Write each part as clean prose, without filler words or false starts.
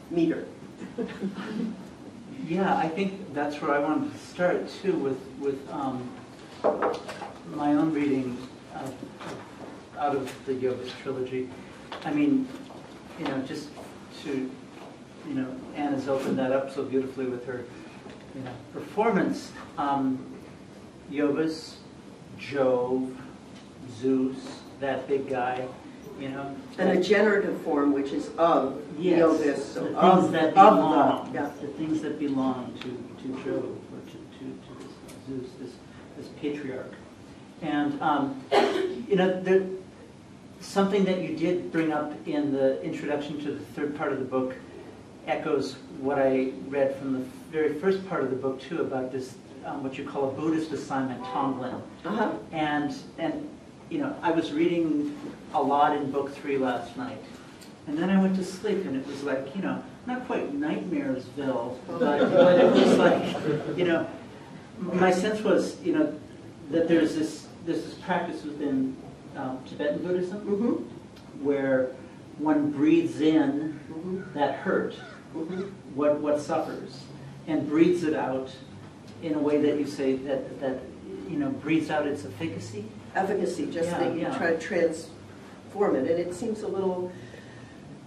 meter. Yeah, I think that's where I wanted to start too, with my own reading out of the Iovis Trilogy. I mean, just to, Anne has opened that up so beautifully with her, performance. Iovis, Jove, Zeus, that big guy, And a generative form, which is of Iovis, so the of things that of belong, the, yeah. the things that belong to Jove, or to this Zeus, this patriarch. And something that you did bring up in the introduction to the third part of the book echoes what I read from the very first part of the book too, about this what you call a Buddhist assignment, Tonglen. And I was reading a lot in book 3 last night, and then I went to sleep, and it was like, not quite Nightmaresville, but it was like, my sense was, that there's this practice within Tibetan Buddhism, where one breathes in that hurt, what suffers, and breathes it out in a way that you say that breathes out its efficacy. Efficacy, just that you try to transform it, and it seems a little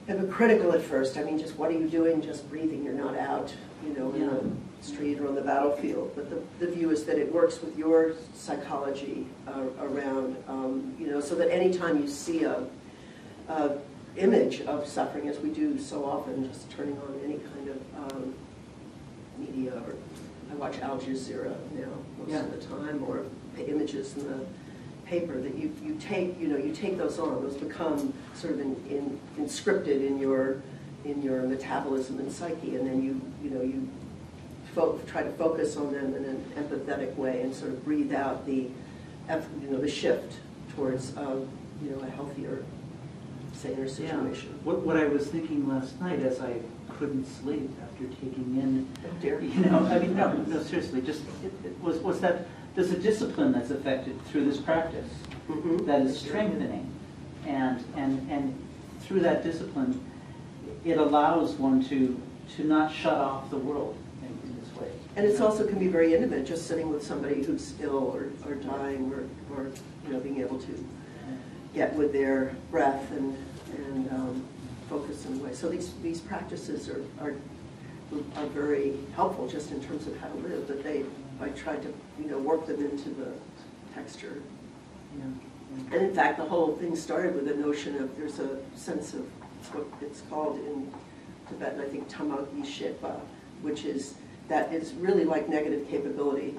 hypocritical at first. I mean, just what are you doing? Just breathing. You're not out, in the street or on the battlefield. But the view is that it works with your psychology around, so that anytime you see a image of suffering, as we do so often, just turning on any kind of media, or I watch Al Jazeera now most of the time, or images in the paper, that you take those on. Those become sort of inscripted in your metabolism and psyche, and then you try to focus on them in an empathetic way and sort of breathe out the shift towards a healthier, saner situation. Yeah. What I was thinking last night as I couldn't sleep after taking in, no, seriously, just it was that there's a discipline that's affected through this practice that is strengthening, and through that discipline, it allows one to not shut off the world in this way. And it also can be very intimate, just sitting with somebody who's ill or dying, or being able to get with their breath and focus in a way. So these practices are very helpful just in terms of how to live. But I tried to work them into the texture. And in fact, the whole thing started with a notion of, there's a sense of what it's called in Tibetan, I think, tamagi shepa, which is that it's really like negative capability,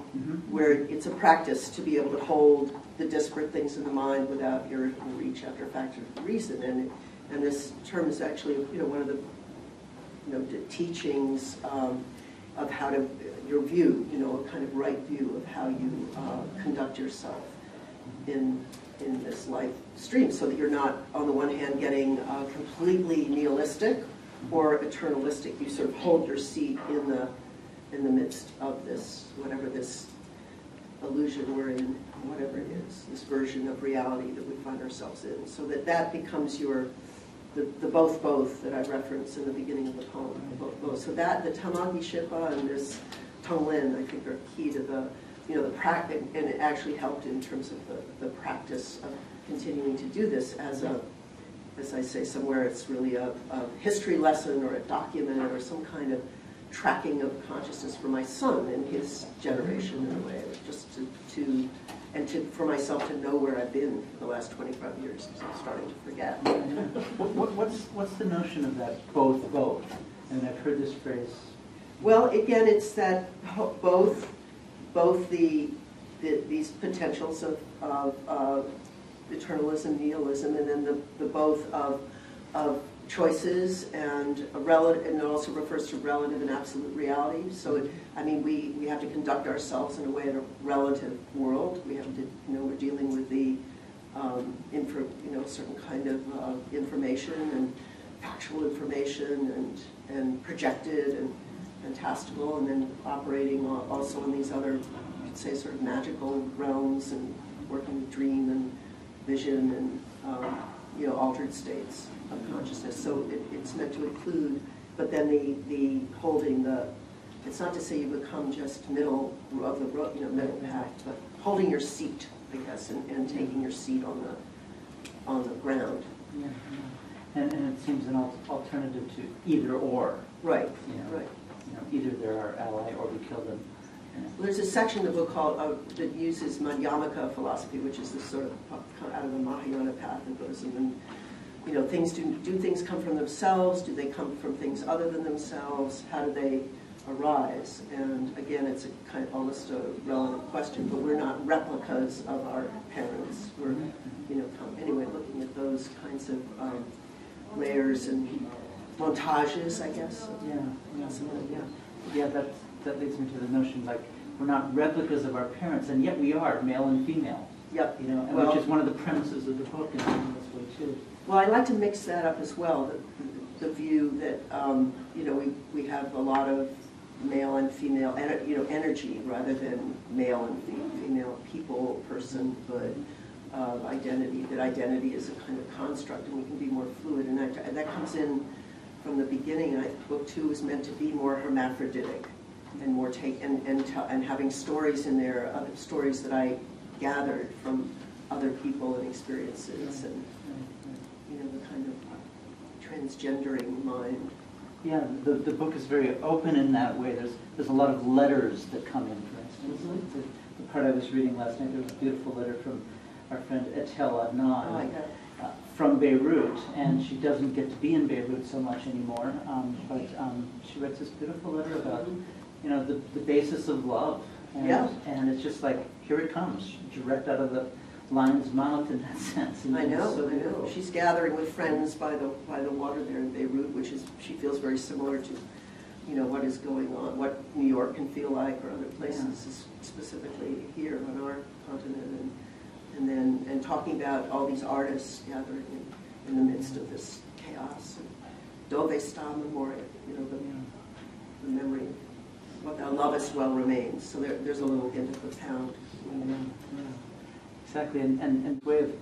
where it's a practice to be able to hold the disparate things in the mind without irritable reach after factor of reason. And this term is actually one of the teachings of how to, your view, a kind of right view of how you conduct yourself in this life stream, so that you're not, on the one hand, getting completely nihilistic or eternalistic. You sort of hold your seat in the midst of this, whatever this illusion we're in, whatever it is, this version of reality that we find ourselves in, so that becomes the both that I referenced in the beginning of the poem, both. So that, the tamagi shepa and this tonglen, I think, are key to the practice, and it actually helped in terms of the practice of continuing to do this as I say somewhere, it's really a history lesson or a document or some kind of tracking of consciousness for my son and his generation in a way, just for myself to know where I've been for the last 25 years, because I'm starting to forget. What's the notion of that both? And I've heard this phrase. Well, again, it's that both these potentials of eternalism, nihilism, and then the both of choices and and it also refers to relative and absolute reality. So, we have to conduct ourselves in a way in a relative world. We have to, we're dealing with the, certain kind of information and factual information and projected and fantastical, and then operating also in these other, you could say, sort of magical realms, and working with dream and vision and altered states of consciousness. So it's meant to include, but then the holding the, it's not to say you become just middle of the road, middle path, but holding your seat, I guess, and taking your seat on the ground. Yeah, yeah. And it seems an alternative to either or. Right, right. Either they're our ally or we kill them. Well, there's a section in the book called that uses Madhyamaka philosophy, which is this sort of out of the Mahayana path in Buddhism. And things do things come from themselves? Do they come from things other than themselves? How do they arise? And again, it's a kind of almost a relevant question, but we're not replicas of our parents. We're anyway looking at those kinds of layers and montages, I guess. Yeah. That leads me to the notion, like, we're not replicas of our parents, and yet we are, male and female. Yep. Which is one of the premises of the book in this way, too. Well, I like to mix that up as well, the view that, we have a lot of male and female, energy rather than male and female people, personhood, identity, that identity is a kind of construct, and we can be more fluid, and that comes in from the beginning, and I think book 2 is meant to be more hermaphroditic, and more and having stories in there, other stories that I gathered from other people and experiences, and the kind of transgendering mind. Yeah, the book is very open in that way. There's a lot of letters that come in, for instance. The part I was reading last night, there was a beautiful letter from our friend Etel Adnan from Beirut, and she doesn't get to be in Beirut so much anymore, but she writes this beautiful letter about the basis of love, and it's just like, here it comes, direct out of the lion's mouth in that sense. And I know. She's gathering with friends by the water there in Beirut, which is, she feels very similar to what is going on, what New York can feel like, or other places, specifically here on our continent, and talking about all these artists gathering in the midst of this chaos. And Dove sta memoria, the memory of what thou lovest well remains. So there's a little hint of the pound. Exactly, and the way of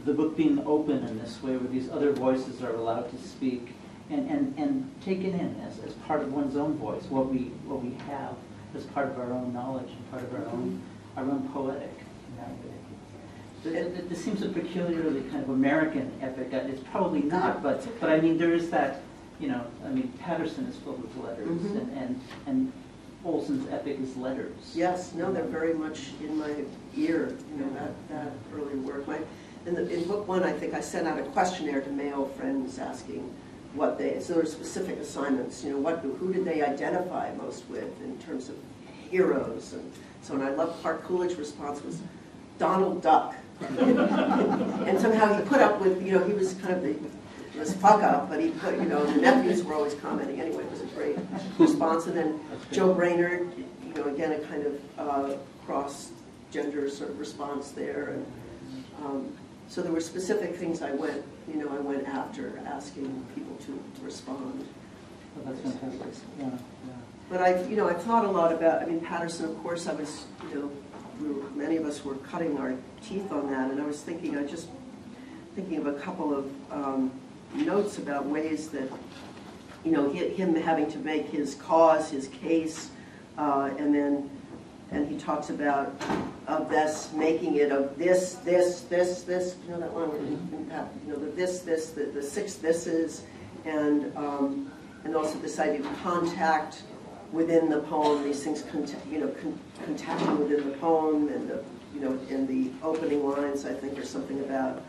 the book being open in this way, where these other voices are allowed to speak and taken in as part of one's own voice, what we have as part of our own knowledge and part of our own poetic. This seems a peculiarly kind of American epic. It's probably not, but I mean, there is that, Patterson is filled with letters, and Olson's epic is letters. Yes, no, they're very much in my ear, that early work. In book 1, I think I sent out a questionnaire to male friends asking so there were specific assignments, who did they identify most with in terms of heroes, and so, and I love Clark Coolidge's response was Donald Duck. And somehow he put up with, he was kind of this fuck up, but he put, the nephews were always commenting. Anyway, it was a great response. And then Joe Brainerd, again, a kind of cross-gender sort of response there. And so there were specific things I went after asking people to respond. Oh, that's fantastic. Yeah. But I've thought a lot about, Patterson, of course, I was, many of us were cutting our teeth on that, and I was thinking of a couple of notes about ways that, him having to make his cause, his case, and he talks about of this, making it of this, that one where the 6 thises, and also this idea of contact within the poem, these things, contacting within the poem, and in the opening lines, I think, or something about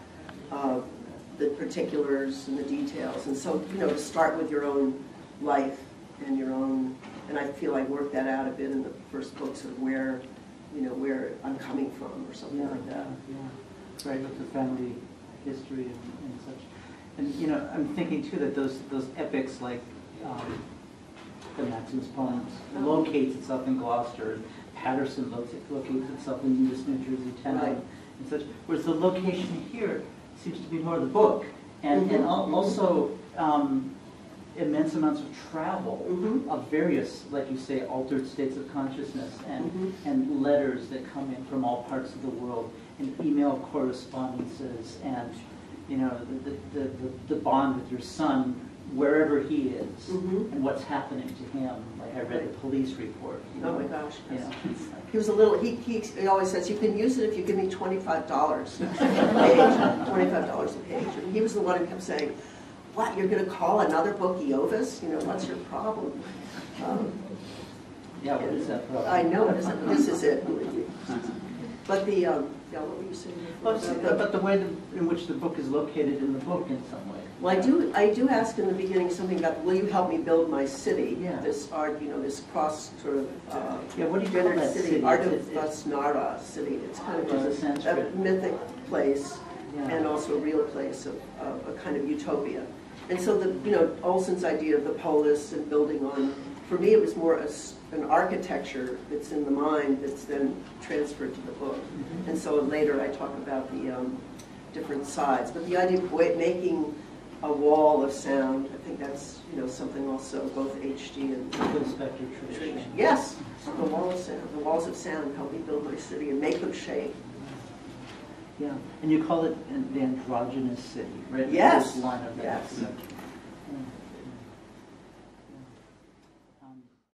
the particulars and the details. And so, to start with your own life and your own, and I feel I worked that out a bit in the first book, sort of where I'm coming from, or something like that. Yeah. Right, with the family history and such. And, I'm thinking, too, that those epics like the Maximus poems locates itself in Gloucester, Patterson locates itself in this New Jersey town, and such. Whereas the location here seems to be more the book, and also immense amounts of travel of various, like you say, altered states of consciousness, and letters that come in from all parts of the world, and email correspondences, and you know, the bond with your son wherever he is, Mhm. and what's happening to him. Like I read the police report. You Oh know, my gosh. You know, it's like, He was a little, he always says, you can use it if you give me $25 a page, $25 a page. And he was the one who kept saying, what, you're going to call another book Iovis? You know, what's your problem? yeah, what is that problem? I know it isn't. This is it, believe me. But the, yeah, what were you saying? Well, but the way in which the book is located in the book in some way. Well, I do ask in the beginning something about, will you help me build my city? Yeah. This art, you know, this cross sort of Yeah, what do you call that city? Art of It's- Vasnara city. It's kind Which is a of a Sanskrit. mythic place Yeah. and also a real place of a kind of utopia. And so the, you know, Olson's idea of the polis and building on, for me it was more an architecture that's in the mind that's then transferred to the book. Mhm. And so later I talk about the different sides. But the idea of making a wall of sound, I think that's, you know, something also both HD and Full spectrum tradition. yes, the wall of sound, the walls of sound help me build my city and make them shake. Yeah, and you call it the androgynous city, right? Yes. The first line of that. Yes. Yeah.